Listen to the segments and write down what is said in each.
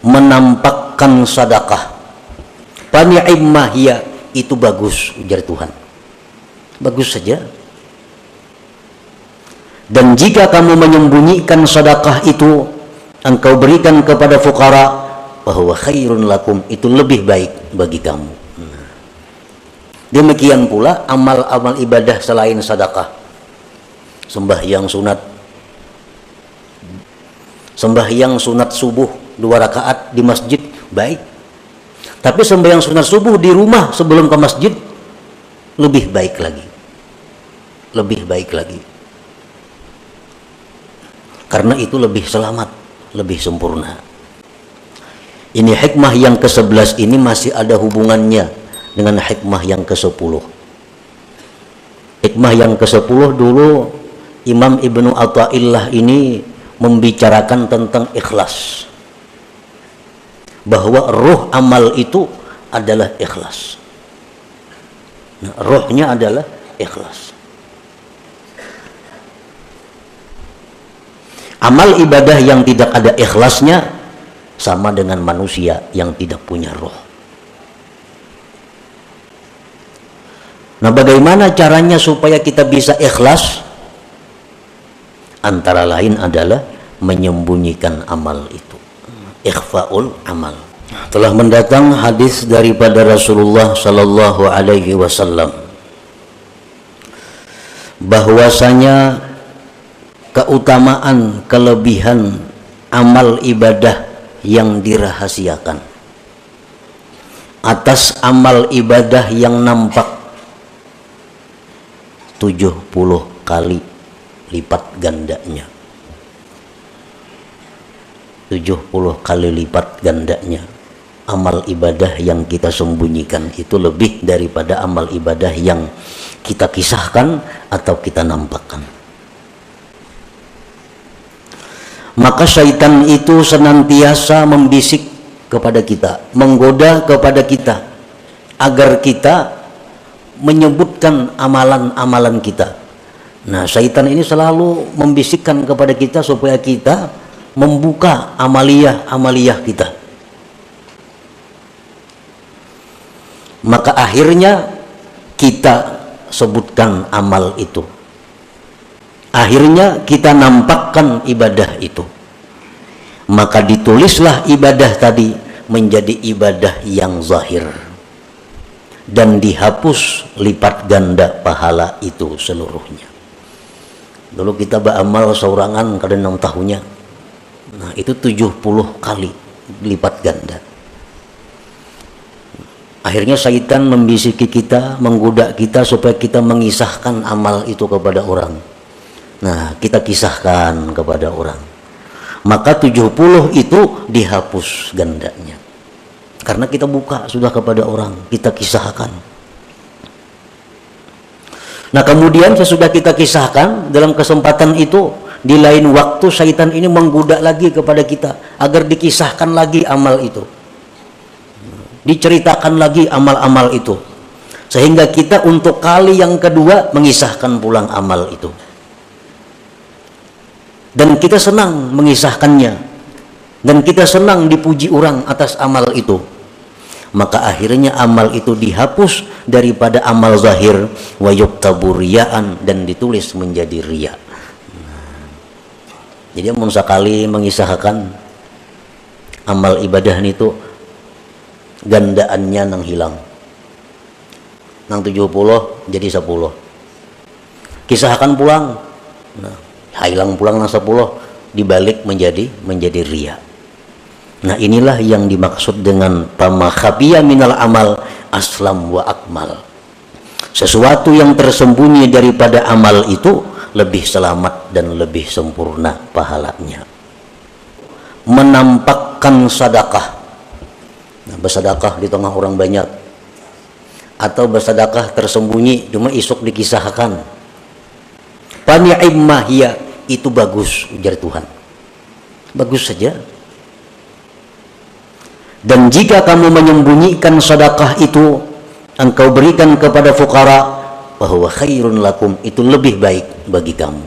menampakkan sedekah. Fani'imma hiya, itu bagus, ujar Tuhan. Bagus saja. Dan jika kamu menyembunyikan sedekah itu, engkau berikan kepada fuqara, bahwa khairun lakum, itu lebih baik bagi kamu. Demikian pula amal-amal ibadah selain sedekah. Sembahyang sunat subuh 2 rakaat di masjid, baik. Tapi sembahyang sunat subuh di rumah sebelum ke masjid, lebih baik lagi. Lebih baik lagi. Karena itu lebih selamat, lebih sempurna. Ini hikmah yang ke-11 ini masih ada hubungannya dengan hikmah yang ke-10. Hikmah yang ke-10 dulu Imam Ibnu Athaillah ini membicarakan tentang ikhlas. Bahwa ruh amal itu adalah ikhlas. Nah, ruhnya adalah ikhlas. Amal ibadah yang tidak ada ikhlasnya sama dengan manusia yang tidak punya roh. Nah, bagaimana caranya supaya kita bisa ikhlas? Antara lain adalah menyembunyikan amal itu. Ikhfaul amal. Telah mendatang hadis daripada Rasulullah sallallahu alaihi wasallam bahwasanya keutamaan, kelebihan amal ibadah yang dirahasiakan atas amal ibadah yang nampak 70 kali lipat gandanya. 70 kali lipat gandanya. Amal ibadah yang kita sembunyikan itu lebih daripada amal ibadah yang kita kisahkan atau kita nampakkan. Maka syaitan itu senantiasa membisik kepada kita, menggoda kepada kita agar kita menyebutkan amalan-amalan kita. Nah, syaitan ini selalu membisikkan kepada kita supaya kita membuka amaliyah kita. Maka akhirnya kita sebutkan amal itu. Akhirnya kita nampakkan ibadah itu. Maka ditulislah ibadah tadi menjadi ibadah yang zahir. Dan dihapus lipat ganda pahala itu seluruhnya. Dulu kita beramal saurangan kadang 6 tahunnya. Nah, itu 70 kali lipat ganda. Akhirnya syaitan membisiki kita, menggoda kita supaya kita mengisahkan amal itu kepada orang. Nah, kita kisahkan kepada orang. Maka 70 itu dihapus gandanya. Karena kita buka sudah kepada orang, kita kisahkan. Nah, kemudian sesudah kita kisahkan, dalam kesempatan itu, di lain waktu syaitan ini menggoda lagi kepada kita agar dikisahkan lagi amal itu. Diceritakan lagi amal-amal itu. Sehingga kita untuk kali yang kedua mengisahkan pulang amal itu. Dan kita senang mengisahkannya. Dan kita senang dipuji orang atas amal itu. Maka akhirnya amal itu dihapus daripada amal zahir wa yuktabu riya'an, dan ditulis menjadi riya. Jadi mun sakali mengisahkan amal ibadah itu gandaannya nang hilang. Nang 70 jadi 10. Kisahkan pulang. Nah, hilang pulang nang 10 dibalik menjadi riya. Nah, inilah yang dimaksud dengan pama khabiya minal amal aslam wa akmal. Sesuatu yang tersembunyi daripada amal itu lebih selamat dan lebih sempurna pahalanya. Menampakkan sedekah. Nah, bersedekah di tengah orang banyak, atau bersedekah tersembunyi cuma isuk dikisahkan. Fani'imma hiya, itu bagus, ujar Tuhan. Bagus saja. Dan jika kamu menyembunyikan sedekah itu, engkau berikan kepada fuqara, bahwa khairun lakum, itu lebih baik bagi kamu.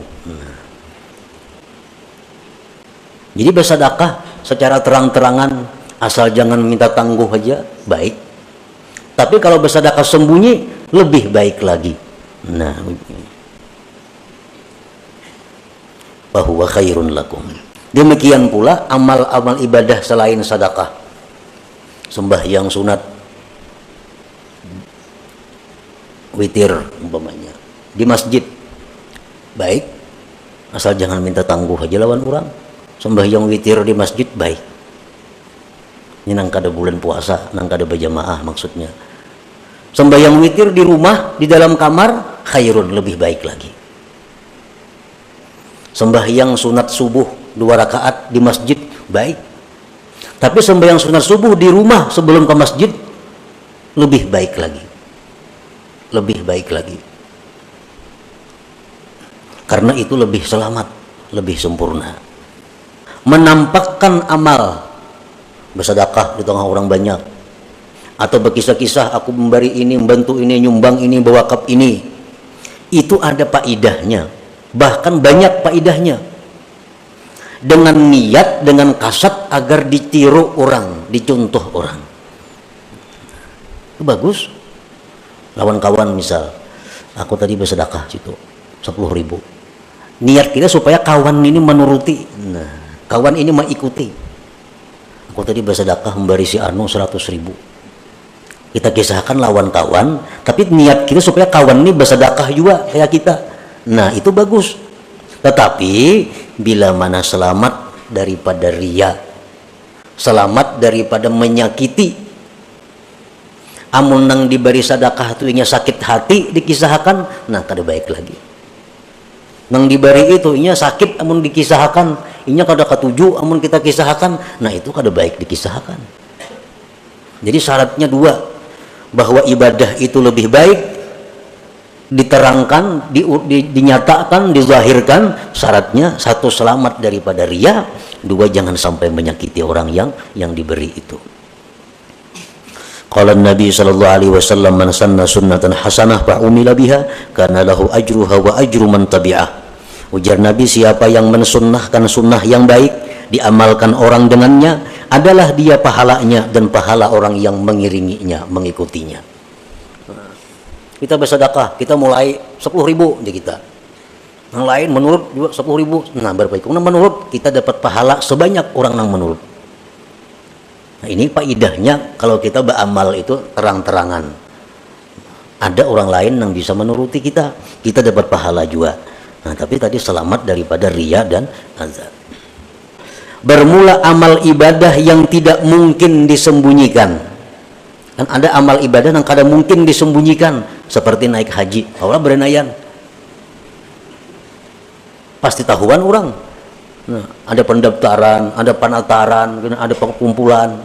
Jadi bersedekah secara terang-terangan asal jangan minta tangguh aja baik. Tapi kalau bersedekah sembunyi lebih baik lagi. Nah, bahwa khairun lakum. Demikian pula amal-amal ibadah selain sedekah, sembahyang sunat, witir umpamanya di masjid baik, asal jangan minta tangguh aja lawan orang. Sembahyang witir di masjid baik. Ini nang kada bulan puasa, nang kada berjamaah maksudnya. Sembahyang witir di rumah, di dalam kamar, khairun, lebih baik lagi. Sembahyang sunat subuh 2 rakaat di masjid baik. Tapi sembahyang sunat subuh di rumah sebelum ke masjid lebih baik lagi. Lebih baik lagi. Karena itu lebih selamat, lebih sempurna. Menampakkan amal bersedekah di tengah orang banyak, atau berkisah-kisah aku memberi ini, membantu ini, nyumbang ini, berwakaf ini, itu ada faedahnya, bahkan banyak faedahnya, dengan niat, dengan kasat agar ditiru orang, dicontoh orang. Itu bagus. Lawan kawan misal, aku tadi bersedekah situ 10.000, niat kita supaya kawan ini menuruti. Nah, kawan ini mengikuti. Aku tadi bersedekah memberi si Anu 100.000. Kita kisahkan lawan kawan, tapi niat kita supaya kawan ini bersedekah juga kayak kita. Nah, itu bagus. Tetapi bila mana selamat daripada riya, selamat daripada menyakiti, amun nang diberi sedekah tu inya sakit hati dikisahkan, nah kada baik lagi. Nang diberi itu inya sakit amun dikisahkan, inya kada ketuju amun kita kisahkan, nah itu kada baik dikisahkan. Jadi syaratnya 2, bahwa ibadah itu lebih baik diterangkan, dinyatakan, dizahirkan. Syaratnya 1, selamat daripada riya, 2, jangan sampai menyakiti orang yang diberi itu. Qala Nabi sallallahu alaihi wasallam, man sanna sunnatan hasanah fa umila biha kana lahu ajruha wa ajru man tabi'ah. Ujar Nabi, siapa yang mensunnahkan sunnah yang baik, diamalkan orang dengannya, adalah dia pahalanya dan pahala orang yang mengiringinya, mengikutinya. Kita bersedekah, kita mulai 10.000 di kita. Yang lain menurut juga 10.000. Nah, berbaik. Karena menurut kita dapat pahala sebanyak orang yang menurut. Nah, ini faedahnya kalau kita beramal itu terang-terangan. Ada orang lain yang bisa menuruti kita, kita dapat pahala juga. Nah, tapi tadi selamat daripada riya dan azab. Bermula amal ibadah yang tidak mungkin disembunyikan. Kan ada amal ibadah yang kada mungkin disembunyikan, seperti naik haji. Allah berenayan, pasti tahuan orang. Nah, ada pendaftaran, ada penataran, ada pengumpulan.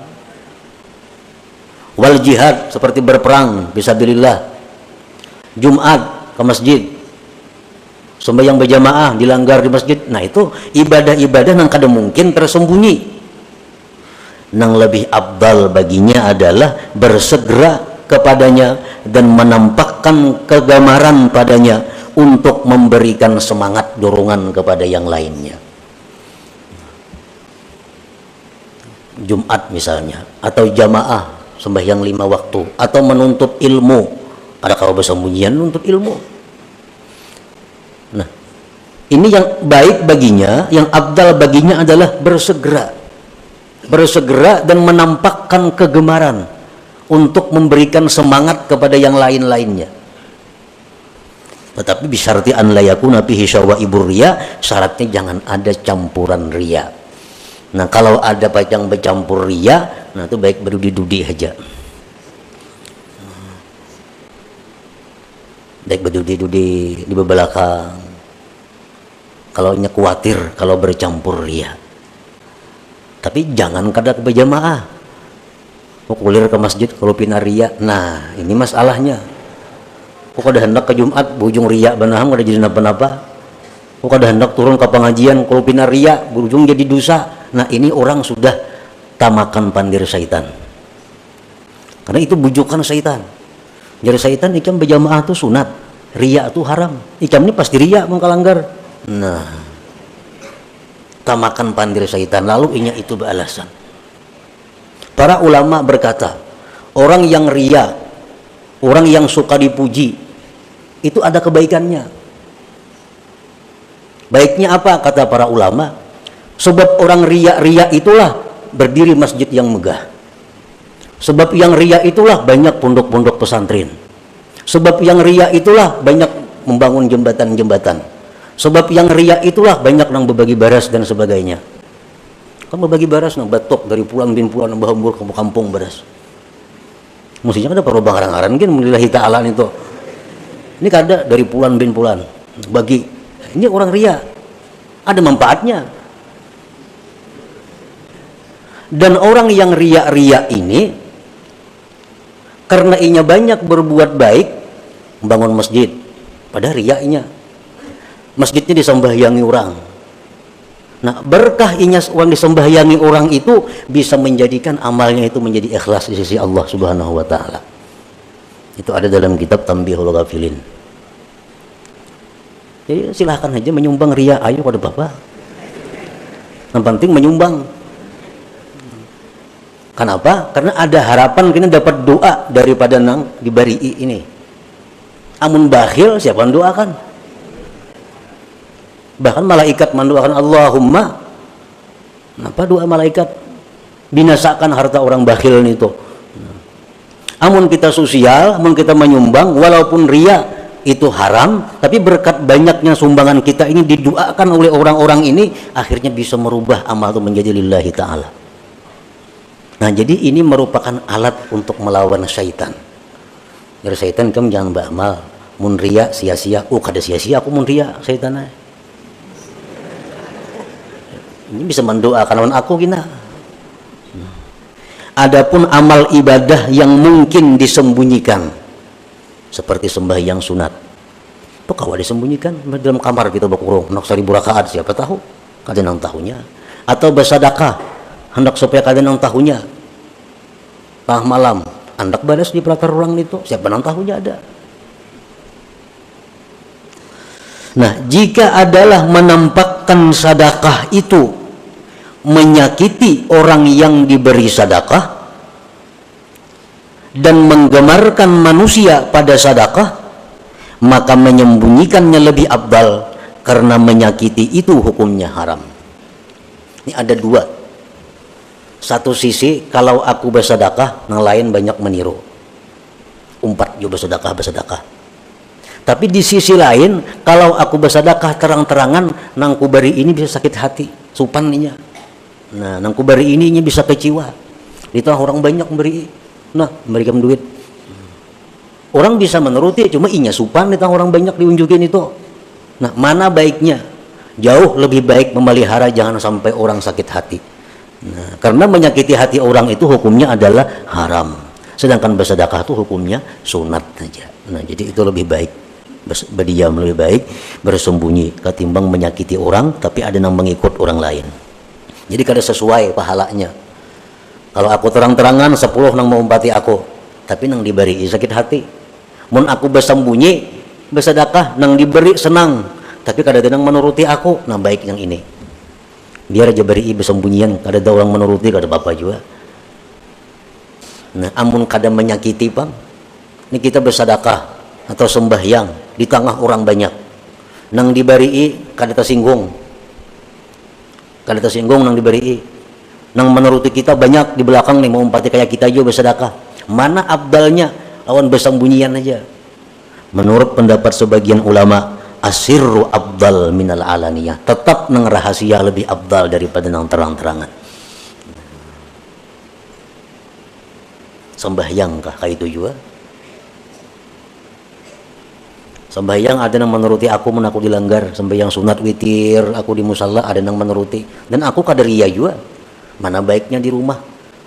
Wal jihad, seperti berperang fisabilillah. Jumat ke masjid, sembahyang berjamaah dilanggar di masjid. Nah, itu ibadah-ibadah yang kada mungkin tersembunyi. Yang lebih abdal baginya adalah bersegera kepadanya dan menampakkan kegemaran padanya untuk memberikan semangat, dorongan kepada yang lainnya. Jumat misalnya, atau jamaah sembahyang 5 waktu, atau menuntut ilmu. Ada kalau bersembunyian menuntut ilmu. Nah, ini yang baik baginya, yang abdal baginya adalah bersegera dan menampakkan kegemaran untuk memberikan semangat kepada yang lain-lainnya. Tetapi bisyarti an la yakuna fihi syawaibur riya, syaratnya jangan ada campuran riya. Nah, kalau ada yang bercampur riya, nah itu baik berdudi-dudi aja. Baik berdudi-dudi di belakang. Kalau nya khawatir kalau bercampur riya. Tapi jangan kada berjamaah. Kulir ke masjid kalau pina riya. Nah, ini masalahnya. Kok kada hendak ke Jumat bujung riya benaham kada jadi napa-napa. Kok kada hendak turun ke pengajian kalau pina riya berujung jadi dosa. Nah, ini orang sudah tamakan pandir syaitan. Karena itu bujukan syaitan. Jadi syaitan ikam berjamaah itu sunat, riya itu haram. Ikam ini pasti riya mengkalanggar. Nah, tamakan pandir syaitan, lalu inya itu beralasan. Para ulama berkata, orang yang ria, orang yang suka dipuji, itu ada kebaikannya. Baiknya apa kata para ulama? Sebab orang ria itulah berdiri masjid yang megah. Sebab yang ria itulah banyak pondok-pondok pesantren. Sebab yang ria itulah banyak membangun jembatan-jembatan. Sebab yang ria itulah banyak nang berbagi baras dan sebagainya. Kan berbagi baras nang batok dari pulang bin pulang nang bahambur ke kampung baras. Mestinya ada perlu barang-barang kan lillahi ta'ala itu. Ini kada dari pulan bin pulan bagi. Ini orang ria. Ada manfaatnya. Dan orang yang ria-ria ini karena inya banyak berbuat baik, membangun masjid, pada riaknya masjidnya disembahyangi orang. Nah, berkah inya orang disembahyangi orang itu bisa menjadikan amalnya itu menjadi ikhlas di sisi Allah Subhanahu wa taala. Itu ada dalam kitab Tanbihul Ghafilin. Jadi silahkan aja menyumbang ria, ayo pada Bapak. Yang penting menyumbang. Kenapa? Karena ada harapan kita dapat doa daripada nang diberi ini. Amun bakhil siapa yang doakan? Bahkan malaikat mendoakan Allahumma. Kenapa doa malaikat? Binasakan harta orang bakhil itu. Amun kita sosial, amun kita menyumbang, walaupun ria itu haram, tapi berkat banyaknya sumbangan kita ini didoakan oleh orang-orang ini, akhirnya bisa merubah amal itu menjadi lillahi ta'ala. Nah, jadi ini merupakan alat untuk melawan syaitan. Dari syaitan kamu jangan beramal, mun ria sia-sia. Oh, kada sia-sia aku mun ria syaitan. Ini bisa mendoakan lawan aku gina. Adapun amal ibadah yang mungkin disembunyikan, seperti sembahyang sunat, itu kalau disembunyikan dalam kamar kita berkurung, nak 1000 rakaat siapa tahu? Kada nang tahunya. Atau bersedekah hendak supaya kalian nang tahunya tengah malam hendak balas di pelakar orang itu siapa nang tahunya ada. Nah, jika adalah menampakkan sedekah itu menyakiti orang yang diberi sedekah dan menggemarkan manusia pada sedekah, maka menyembunyikannya lebih afdal karena menyakiti itu hukumnya haram. Ini ada dua. Satu sisi kalau aku bersedekah, yang lain banyak meniru. Umpat juga bersedekah. Tapi di sisi lain, kalau aku bersedekah terang-terangan, nang kubari ini bisa sakit hati, supannya. Nah, nang kubari ini bisa kecewa. Itu orang banyak memberi, nah memberikan duit. Orang bisa menuruti, cuma inya supan itu orang banyak diunjukin itu. Nah, mana baiknya? Jauh lebih baik memelihara jangan sampai orang sakit hati. Nah, karena menyakiti hati orang itu hukumnya adalah haram. Sedangkan bersedekah itu hukumnya sunat saja. Nah, jadi itu lebih baik berdiam, lebih baik bersembunyi ketimbang menyakiti orang tapi ada yang mengikut orang lain. Jadi kada sesuai pahalanya. Kalau aku terang-terangan 10 nang mau umpati aku, tapi nang diberi sakit hati. Mun aku bersembunyi bersedekah nang diberi senang, tapi kada ada nang menuruti aku, nah baik yang ini. Biar aja beri bersembunyian, kada ada orang menuruti, kada apa-apa juga. Nah, amun kada menyakiti bang, ini kita bersedekah atau sembahyang di tengah orang banyak, nang diberi kada tersinggung, nang diberi, nang menuruti kita banyak di belakang nih mau umpati kayak kita juga bersedekah. Mana abdalnya? Lawan bersembunyian aja. Menurut pendapat sebagian ulama, asirru abdal minal alaniyah, tetap nang rahasia lebih abdal daripada nang terang-terangan. Sembahyang kah kayak itu juga? Sembahyang ada yang menuruti aku, men aku dilanggar. Sembahyang sunat witir aku di musalla ada yang menuruti, dan aku kada ria juga. Mana baiknya di rumah?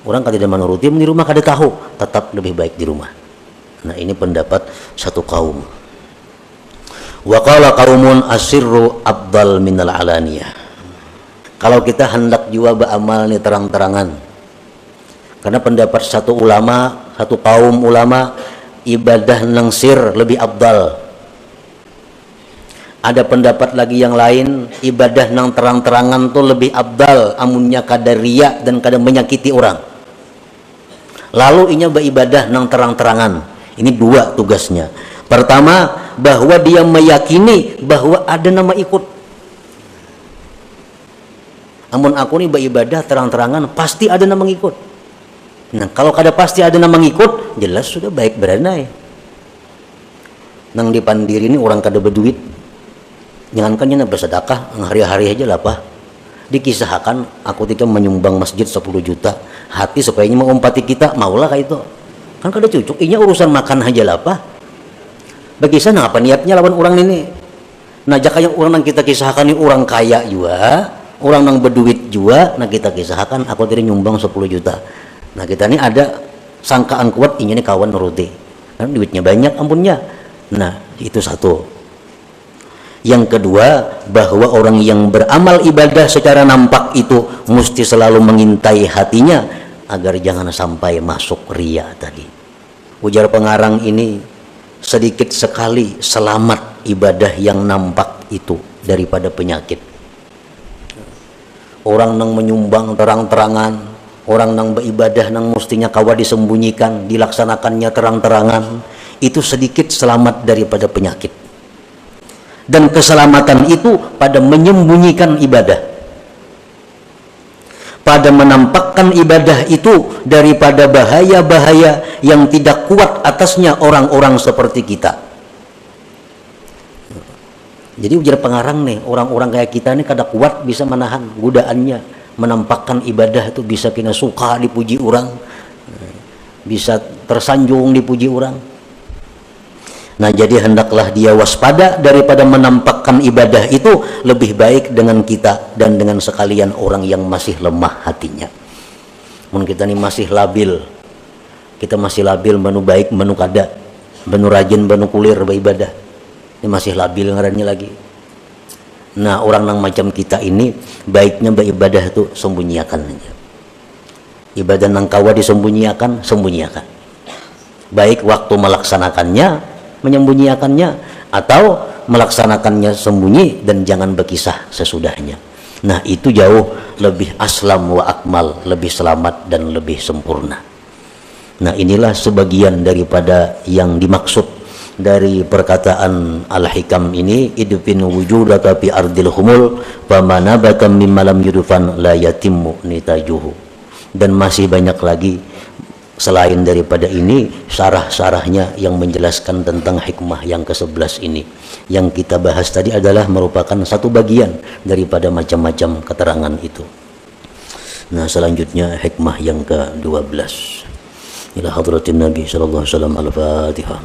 Orang kada menuruti, di rumah kada tahu, tetap lebih baik di rumah. Nah, ini pendapat satu kaum. Wa qala qaumun asirru afdal minal alaniyah. Kalau kita hendak juga beramal nih terang-terangan, karena pendapat satu ulama, satu kaum ulama, ibadah nang sir lebih afdal. Ada pendapat lagi yang lain, ibadah nang terang-terangan tuh lebih afdal, amunnya kada riya dan kada menyakiti orang. lalu inya beribadah nang terang-terangan. Ini dua tugasnya. Pertama, bahwa dia meyakini bahwa ada nama ikut. Amun aku nih beribadah terang-terangan, pasti ada nama ngikut. Nah, kalau kada pasti ada nama ngikut, jelas sudah baik beranai. Nang di Pandiri ini orang kada berduit, jangankan na bersedekah, hari-hari aja lah pak. Dikisahkan aku tidak menyumbang masjid 10 juta, hati supaya mau umpati kita, maulah kayak itu. Kan kada cucuk, inya urusan makan aja lah pak. Bagi sana apa niatnya lawan orang ini? Nah, jaka yang orang yang kita kisahkan ini orang kaya juga, orang yang berduit juga, nah kita kisahkan aku tidak nyumbang 10 juta. Nah kita ini ada sangkaan kuat, ini kawan nuruti, kan duitnya banyak ampunnya. Nah itu satu. Yang kedua, bahwa orang yang beramal ibadah secara nampak itu mesti selalu mengintai hatinya agar jangan sampai masuk riya tadi. Ujar pengarang ini, sedikit sekali selamat ibadah yang nampak itu daripada penyakit. Orang nang menyumbang terang-terangan, orang nang beribadah nang mestinya kawa disembunyikan, dilaksanakannya terang-terangan, itu sedikit selamat daripada penyakit. Dan keselamatan itu pada menyembunyikan ibadah, pada menampakkan ibadah itu daripada bahaya-bahaya yang tidak kuat atasnya orang-orang seperti kita. Jadi ujar pengarang nih, orang-orang kayak kita nih kada kuat bisa menahan godaannya, menampakkan ibadah itu bisa kena suka dipuji orang, bisa tersanjung dipuji orang. Nah jadi hendaklah dia waspada daripada menampakkan ibadah itu, lebih baik dengan kita dan dengan sekalian orang yang masih lemah hatinya. Mungkin kita ini masih labil, kita masih labil, menu baik menu kada, menu rajin menu kulir beribadah, ini masih labil ngarannya lagi. Nah orang yang macam kita ini baiknya beribadah itu sembunyiakan aja. Ibadah nang kawa disembunyiakan, sembunyiakan. Baik waktu melaksanakannya menyembunyikannya, atau melaksanakannya sembunyi dan jangan berkisah sesudahnya. Nah itu jauh lebih aslam wa akmal, lebih selamat dan lebih sempurna. Nah inilah sebagian daripada yang dimaksud dari perkataan Al-Hikam ini, idfin wujudaka fi ardil humul famanabaka mimma lam yudfan la yatimmu nitajuhu. Dan masih banyak lagi selain daripada ini syarah-syarahnya yang menjelaskan tentang hikmah yang ke-11 ini. Yang kita bahas tadi adalah merupakan satu bagian daripada macam-macam keterangan itu. Nah selanjutnya hikmah yang ke-12. Ila hadratin Nabi sallallahu alaihi wasallam. Al-Fatihah.